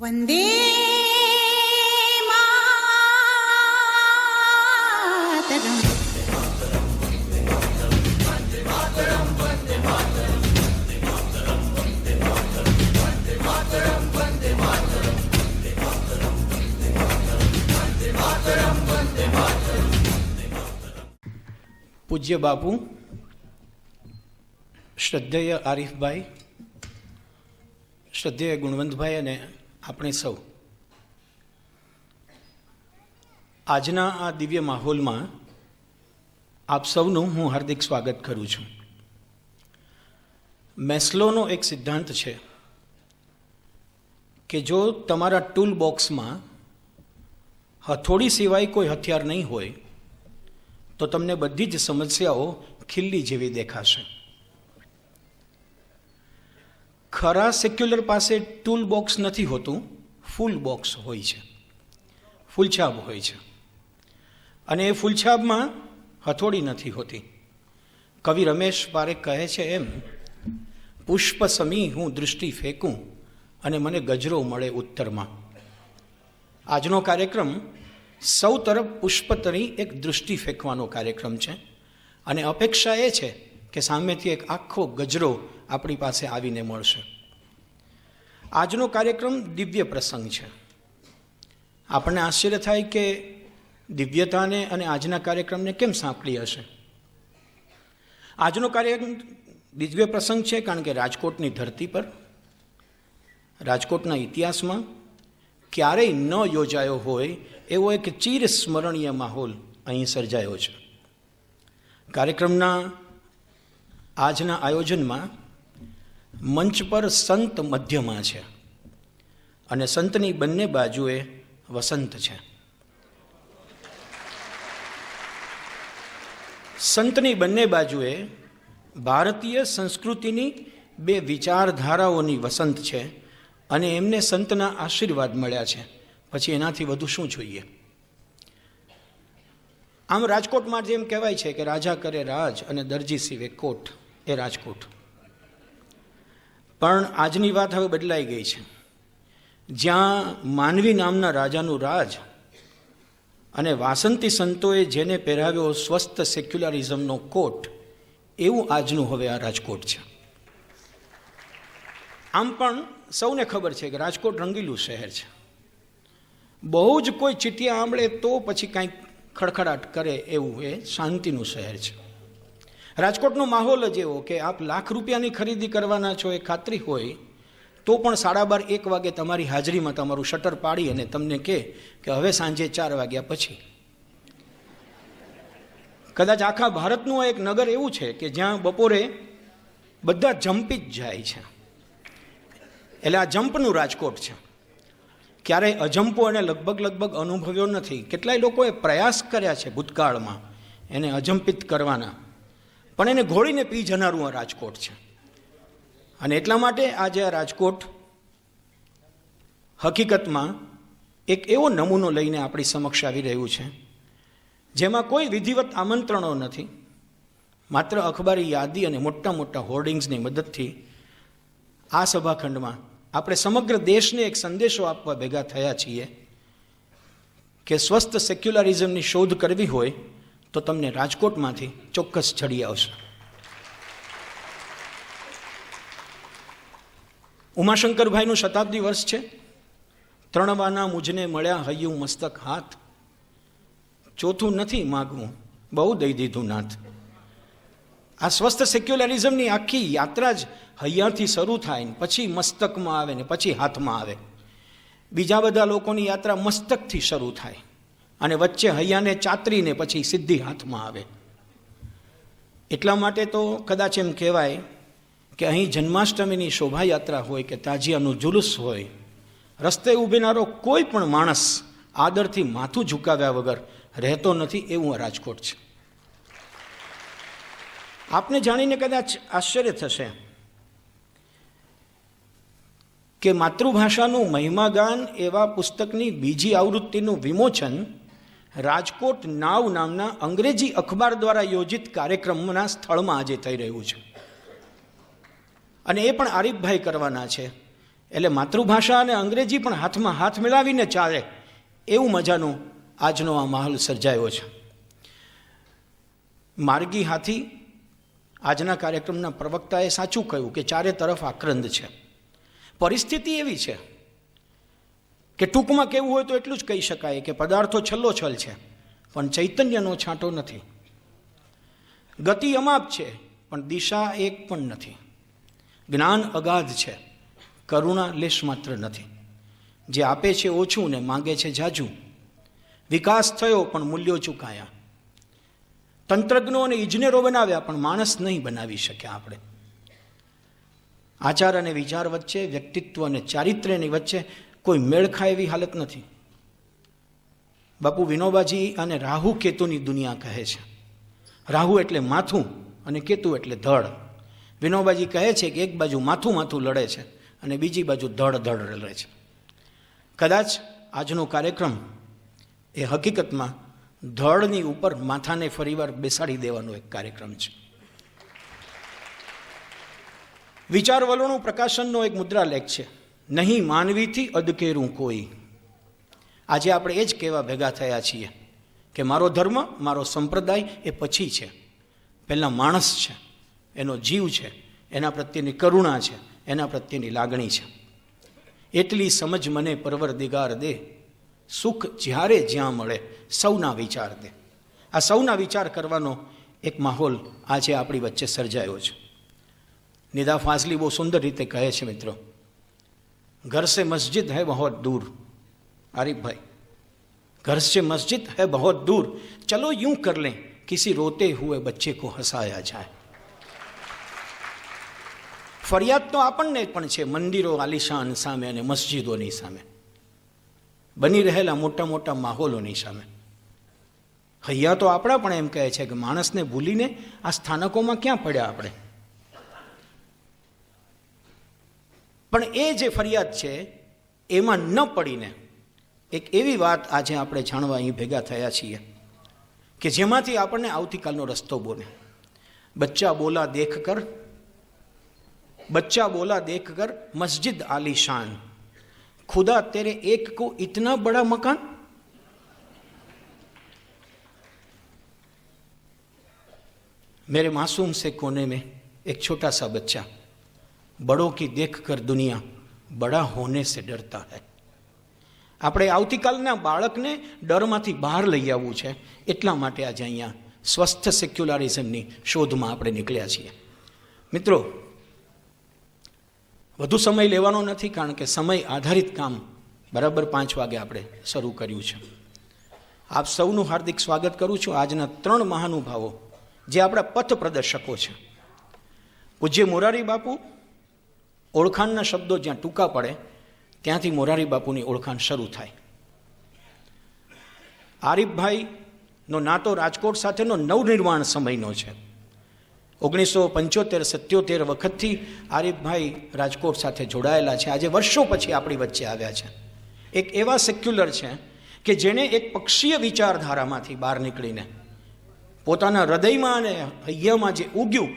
વંદે માતરમ. પૂજ્ય બાપુ, શ્રદ્ધેય આરીફભાઈ, શ્રદ્ધેય ગુણવંતભાઈ અને આપણે સૌ આજના આ દિવ્ય માહોલમાં આપ સૌનું હું હાર્દિક સ્વાગત કરું છું. મેસ્લોનો એક સિદ્ધાંત છે કે જો તમારા ટૂલ બોક્સમાં હથોડી સિવાય કોઈ હથિયાર નહીં હોય તો તમને બધી જ સમસ્યાઓ ખીલ્લી જેવી દેખાશે. ખરા સેક્યુલર પાસે ટૂલ બોક્સ નથી હોતું, ફૂલ બોક્સ હોય છે, ફૂલછાબ હોય છે, અને એ ફૂલછાબમાં હથોડી નથી હોતી. કવિ રમેશ પારેખ કહે છે એમ, પુષ્પ સમી હું દૃષ્ટિ ફેંકું અને મને ગજરો મળે ઉત્તરમાં. આજનો કાર્યક્રમ સૌ તરફ પુષ્પ તરી એક દૃષ્ટિ ફેંકવાનો કાર્યક્રમ છે અને અપેક્ષા એ છે કે સામેથી એક આખો ગજરો આપણી પાસે આવીને મળશે. આજનો કાર્યક્રમ દિવ્ય પ્રસંગ છે. આપણને આશ્ચર્ય થાય કે દિવ્યતાને અને આજના કાર્યક્રમને કેમ સાંકળી હશે. આજનો કાર્યક્રમ દિવ્ય પ્રસંગ છે કારણ કે રાજકોટની ધરતી પર, રાજકોટના ઇતિહાસમાં ક્યારેય ન યોજાયો હોય એવો એક ચિર સ્મરણીય માહોલ અહીં સર્જાયો છે. કાર્યક્રમના આજના આયોજનમાં મંચ પર સંત મધ્યમાં છે અને સંતની બંને બાજુએ વસંત છે. સંતની બંને બાજુએ ભારતીય સંસ્કૃતિની બે વિચારધારાઓની વસંત છે અને એમને સંતના આશીર્વાદ મળ્યા છે. પછી એનાથી વધુ શું જોઈએ? આમ રાજકોટમાં જેમ કહેવાય છે કે રાજા કરે રાજ અને દરજી સીવે કોટ, એ રાજકોટ. પણ આજની વાત હવે બદલાઈ ગઈ છે. જ્યાં માનવી નામના રાજાનું રાજ અને વાસંતી સંતોએ જેને પહેરાવ્યો સ્વસ્થ સેક્યુલરિઝમનો કોટ, એવું આજનું હવે આ રાજકોટ છે. આમ પણ સૌને ખબર છે કે રાજકોટ રંગીલું શહેર છે. બહુ જ કોઈ ચીટિયા આંબળે તો પછી કાંઈક ખડખડાટ કરે એવું એ શાંતિનું શહેર છે. રાજકોટનો માહોલ જ એવો કે આપ લાખ રૂપિયાની ખરીદી કરવાના છો એ ખાતરી હોય તો પણ 12:30-1 વાગે તમારી હાજરીમાં તમારું શટર પાડી અને તમને કહે કે હવે સાંજે 4 વાગ્યા પછી. કદાચ આખા ભારતનું એક નગર એવું છે કે જ્યાં બપોરે બધા જંપી જ જાય છે. એટલે આ જંપનું રાજકોટ છે. ક્યારેય અજંપો એને લગભગ અનુભવ્યો નથી. કેટલાય લોકોએ પ્રયાસ કર્યા છે ભૂતકાળમાં એને અજંપિત કરવાના, પણ એને ઘોળીને પી જનારું આ રાજકોટ છે. અને એટલા માટે આજે આ રાજકોટ હકીકતમાં એક એવો નમૂનો લઈને આપણી સમક્ષ આવી રહ્યું છે જેમાં કોઈ વિધિવત આમંત્રણો નથી. માત્ર અખબારી યાદી અને મોટા મોટા હોર્ડિંગ્સની મદદથી આ સભાખંડમાં આપણે સમગ્ર દેશને એક સંદેશો આપવા ભેગા થયા છીએ કે સ્વસ્થ સેક્યુલરિઝમની શોધ કરવી હોય તો તમને રાજકોટમાંથી ચોક્કસ જડી આવશે. ઉમાશંકરભાઈનું શતાબ્દી વર્ષ છે. 3 વાના મુજને મળ્યા હૈયું મસ્તક હાથ, ચોથું નથી માગવું બહુ દઈ દીધું નાથ. આ સ્વસ્થ સેક્યુલરિઝમની આખી યાત્રા જ હૈયાથી શરૂ થાય ને પછી મસ્તકમાં આવે ને પછી હાથમાં આવે. બીજા બધા લોકોની યાત્રા મસ્તકથી શરૂ થાય અને વચ્ચે હૈયાને ચાતરીને પછી સીધી હાથમાં આવે. એટલા માટે તો કદાચ એમ કહેવાય કે અહીં જન્માષ્ટમીની શોભાયાત્રા હોય કે તાજિયાનું જુલુસ હોય, રસ્તે ઊભેનારો કોઈ પણ માણસ આદરથી માથું ઝુકાવ્યા વગર રહેતો નથી, એવું આ રાજકોટ છે. આપને જાણીને કદાચ આશ્ચર્ય થશે કે માતૃભાષાનું મહિમાગાન એવા પુસ્તકની બીજી આવૃત્તિનું વિમોચન રાજકોટ નાવ નામના અંગ્રેજી અખબાર દ્વારા યોજિત કાર્યક્રમના સ્થળમાં આજે થઈ રહ્યું છે. અને એ પણ આરીફભાઈ કરવાના છે. એટલે માતૃભાષા અને અંગ્રેજી પણ હાથમાં હાથ મિલાવીને ચાલે એવું મજાનું આજનો આ માહોલ સર્જાયો છે. માર્ગી હાથી આજના કાર્યક્રમના પ્રવક્તાએ સાચું કહ્યું કે ચારે તરફ આક્રંદ છે. પરિસ્થિતિ એવી છે કે ટૂંકમાં કહેવું હોય તો એટલું જ કહી શકાય કે પદાર્થો છલ્લોછલ છે પણ ચૈતન્યનો છાંટો નથી. ગતિ અમાપ છે પણ દિશા એક પણ નથી. જ્ઞાન અગાધ છે, કરુણા લેશ માત્ર નથી. જે આપે છે ઓછું ને માંગે છે જાજુ. વિકાસ થયો પણ મૂલ્યો ચૂકાયા. તંત્રજ્ઞો અને ઇજનેરો બનાવ્યા પણ માણસ નહીં બનાવી શક્યા આપણે. આચાર અને વિચાર વચ્ચે, વ્યક્તિત્વ અને ચારિત્ર્યની વચ્ચે કોઈ મેળ ખાય એવી હાલત નથી. બાપુ વિનોબાજી અને રાહુ કેતુની દુનિયા કહે છે. રાહુ એટલે માથું અને કેતુ એટલે ધડ. વિનોબાજી કહે છે કે એક બાજુ માથું માથું લડે છે અને બીજી બાજુ ધડ ધડ લડે છે. કદાચ આજનો કાર્યક્રમ એ હકીકતમાં ધડની ઉપર માથાને ફરીવાર બેસાડી દેવાનો એક કાર્યક્રમ છે. વિચાર વલણું પ્રકાશનનો એક મુદ્રાલેખ છે, નહીં માનવીથી અદકેરું કોઈ. આજે આપણે એ જ કહેવા ભેગા થયા છીએ કે મારો ધર્મ, મારો સંપ્રદાય એ પછી છે. પહેલાં માણસ છે, એનો જીવ છે, એના પ્રત્યેની કરુણા છે, એના પ્રત્યેની લાગણી છે. એટલી સમજ મને પરવરદિગાર દે, સુખ જ્યારે જ્યાં મળે સૌના વિચાર દે. આ સૌના વિચાર કરવાનો એક માહોલ આજે આપણી વચ્ચે સર્જાયો છે. નિદા ફાઝલી બહુ સુંદર રીતે કહે છે, મિત્રો, ઘર સે મસ્જિદ હૈ બહોત દૂર. આરિફભાઈ, घर से मस्जिद है बहुत दूर, चलो यूं कर लें किसी रोते हुए बच्चे को हंसाया जाए. ફરિયાદ તો આપણને પણ છે મંદિરો આલિશાન સામે અને મસ્જિદોની સામે, બની રહેલા મોટા મોટા માહોલોની સામે. હૈયા તો આપણા પણ એમ કહે છે કે માણસને ભૂલીને આ સ્થાનકોમાં ક્યાં પડ્યા આપણે. પણ એ જે ફરિયાદ છે એમાં ન પડીને એક એવી વાત આજે આપણે જાણવા અહીં ભેગા થયા છીએ કે જેમાંથી આપણને આવતીકાલનો રસ્તો બોલે. બચ્ચા બોલા દેખ કર મસ્જિદ આલીશાન, खुदा तेरे एक को इतना बड़ा मकान. मेरे मासूम से कोने में एक छोटा सा बच्चा बड़ों की देख कर दुनिया बड़ा होने से डरता है. આપણે આવતીકાલના બાળકને ડરમાંથી બહાર લઈ આવવું છે, એટલા માટે આજે અહીંયા સ્વસ્થ સેક્યુલારિઝમની શોધમાં આપણે નીકળ્યા છીએ. મિત્રો, વધુ સમય લેવાનો નથી, કારણ કે સમય આધારિત કામ બરાબર 5 વાગે આપણે શરૂ કર્યું છે. આપ સૌનું હાર્દિક સ્વાગત કરું છું. આજના 3 મહાનુભાવો જે આપણા પથ પ્રદર્શકો છે. પૂજ્ય મોરારી બાપુ, ઓળખાણના શબ્દો જ્યાં ટૂંકા પડે ત્યાંથી મોરારી બાપુની ઓળખાણ શરૂ થાય. આરીફભાઈનો નાતો રાજકોટ સાથેનો નવનિર્માણ સમયનો છે. 1975-77 વખતથી આરીફભાઈ રાજકોટ સાથે જોડાયેલા છે. આજે વર્ષો પછી આપણી વચ્ચે આવ્યા છે. એક એવા સેક્યુલર છે કે જેણે એક પક્ષીય વિચારધારામાંથી બહાર નીકળીને પોતાના હૃદયમાં અને હૈયામાં જે ઉગ્યું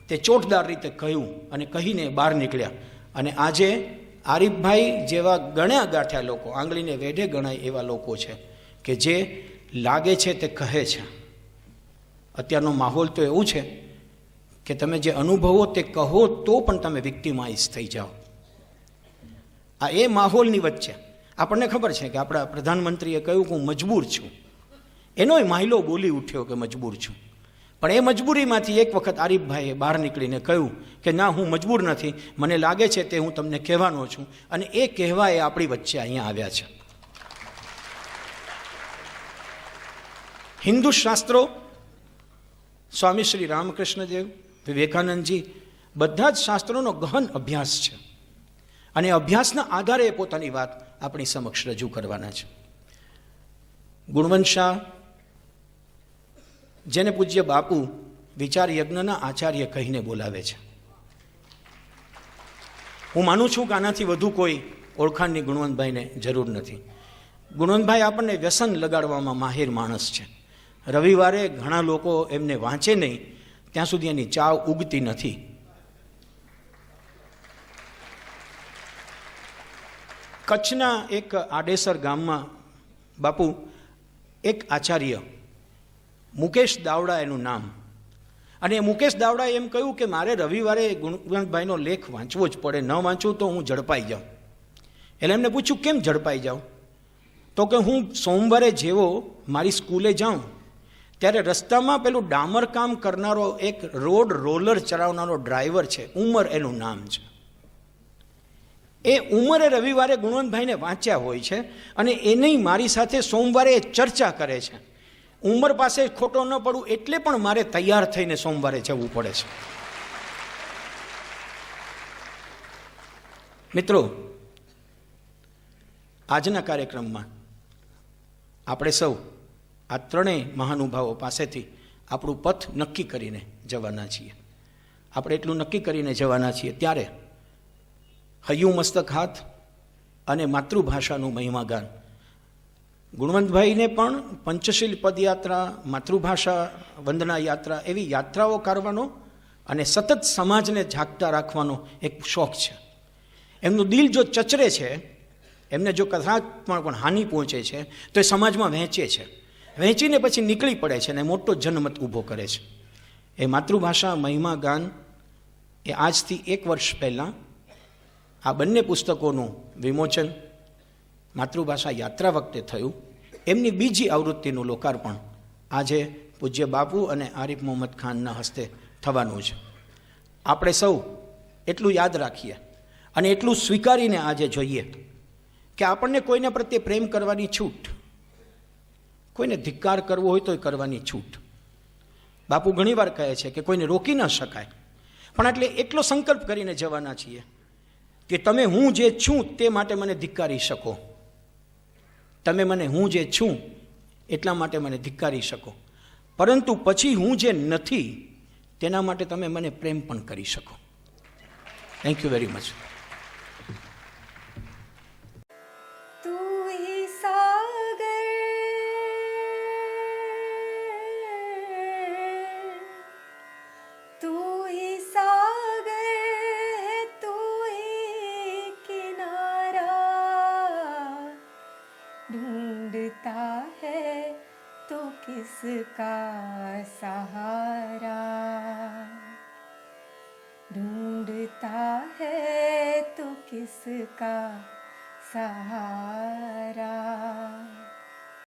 તે ચોટદાર રીતે કહ્યું અને કહીને બહાર નીકળ્યા. અને આજે આરીફભાઈ જેવા ગણ્યા ગાંઠ્યા લોકો, આંગળીને વેઢે ગણાય એવા લોકો છે કે જે લાગે છે તે કહે છે. અત્યારનો માહોલ તો એવું છે કે તમે જે અનુભવો તે કહો તો પણ તમે વિક્ટિમાઇઝ થઈ જાઓ. આ એ માહોલની વચ્ચે આપણને ખબર છે કે આપણા પ્રધાનમંત્રીએ કહ્યું કે હું મજબૂર છું. એનોય માહિલો બોલી ઉઠ્યો કે મજબૂર છું. પણ એ મજબૂરીમાંથી એક વખત આરીફભાઈએ બહાર નીકળીને કહ્યું કે ના, હું મજબૂર નથી, મને લાગે છે તે હું તમને કહેવાનો છું. અને એ કહેવા એ આપણી વચ્ચે અહીંયા આવ્યા છે. હિન્દુ શાસ્ત્રો, સ્વામી શ્રી રામકૃષ્ણદેવ, વિવેકાનંદજી, બધા જ શાસ્ત્રોનો ગહન અભ્યાસ છે. અને અભ્યાસના આધારે એ પોતાની વાત આપણી સમક્ષ રજૂ કરવાના છે. ગુણવંત શાહ, જેને પૂજ્ય બાપુ વિચાર યજ્ઞના આચાર્ય કહીને બોલાવે છે. હું માનું છું કે આનાથી વધુ કોઈ ઓળખાણની ગુણવંતભાઈને જરૂર નથી. ગુણવંતભાઈ આપણને વ્યસન લગાડવામાં માહિર માણસ છે. રવિવારે ઘણા લોકો એમને વાંચે નહીં ત્યાં સુધી એની ચાવ ઉગતી નથી. કચ્છના એક આડેસર ગામમાં બાપુ એક આચાર્ય મુકેશ દાવડા એનું નામ, અને મુકેશ દાવડાએ એમ કહ્યું કે મારે રવિવારે ગુણવંતભાઈનો લેખ વાંચવો જ પડે, ન વાંચું તો હું ઝડપાઈ જાઉં. એટલે એમને પૂછ્યું કેમ ઝડપાઈ જાઉં? તો કે હું સોમવારે જેવો મારી સ્કૂલે જાઉં ત્યારે રસ્તામાં પેલું ડામર કામ કરનારો એક રોડ રોલર ચલાવનારો ડ્રાઈવર છે, ઉમર એનું નામ છે, એ ઉમરે રવિવારે ગુણવંતભાઈને વાંચ્યા હોય છે અને એની મારી સાથે સોમવારે ચર્ચા કરે છે. ઉમર પાસે ખોટો ન પડું એટલે પણ મારે તૈયાર થઈને સોમવારે જવું પડે છે. મિત્રો, આજના કાર્યક્રમમાં આપણે સૌ આ ત્રણેય મહાનુભાવો પાસેથી આપણું પથ નક્કી કરીને જવાના છીએ. આપણે એટલું નક્કી કરીને જવાના છીએ ત્યારે હૈયું મસ્તક હાથ અને માતૃભાષાનું મહિમાગાન. ગુણવંતભાઈને પણ પંચશીલ પદયાત્રા, માતૃભાષા વંદના યાત્રા એવી યાત્રાઓ કરવાનો અને સતત સમાજને જાગતા રાખવાનો એક શોખ છે. એમનું દિલ જો ચચરે છે, એમને જો કથામાં પણ હાનિ પહોંચે છે તો એ સમાજમાં વહેંચે છે, વહેંચીને પછી નીકળી પડે છે અને મોટો જનમત ઊભો કરે છે. એ માતૃભાષા મહિમા ગાન એ આજથી 1 વર્ષ પહેલાં આ બંને પુસ્તકોનું વિમોચન માતૃભાષા યાત્રા વખતે થયું. એમની બીજી આવૃત્તિનું લોકાર્પણ આજે પૂજ્ય બાપુ અને આરિફ મોહમ્મદ ખાનના હસ્તે થવાનું છે. આપણે સૌ એટલું યાદ રાખીએ અને એટલું સ્વીકારીને આજે જોઈએ કે આપણને કોઈને પ્રત્યે પ્રેમ કરવાની છૂટ, કોઈને ધિક્કાર કરવો હોય તો કરવાની છૂટ. બાપુ ઘણીવાર કહે છે કે કોઈને રોકી ન શકાય, પણ એટલે એટલો સંકલ્પ કરીને જવાના છીએ કે તમે હું જે છું તે માટે મને ધિક્કારી શકો, તમે મને હું જે છું એટલા માટે મને ધિક્કારી શકો, પરંતુ પછી હું જે નથી તેના માટે તમે મને પ્રેમ પણ કરી શકો. Thank you very much. ढूंढता है तो किसका सहारा, ढूंढता है तो किसका सहारा.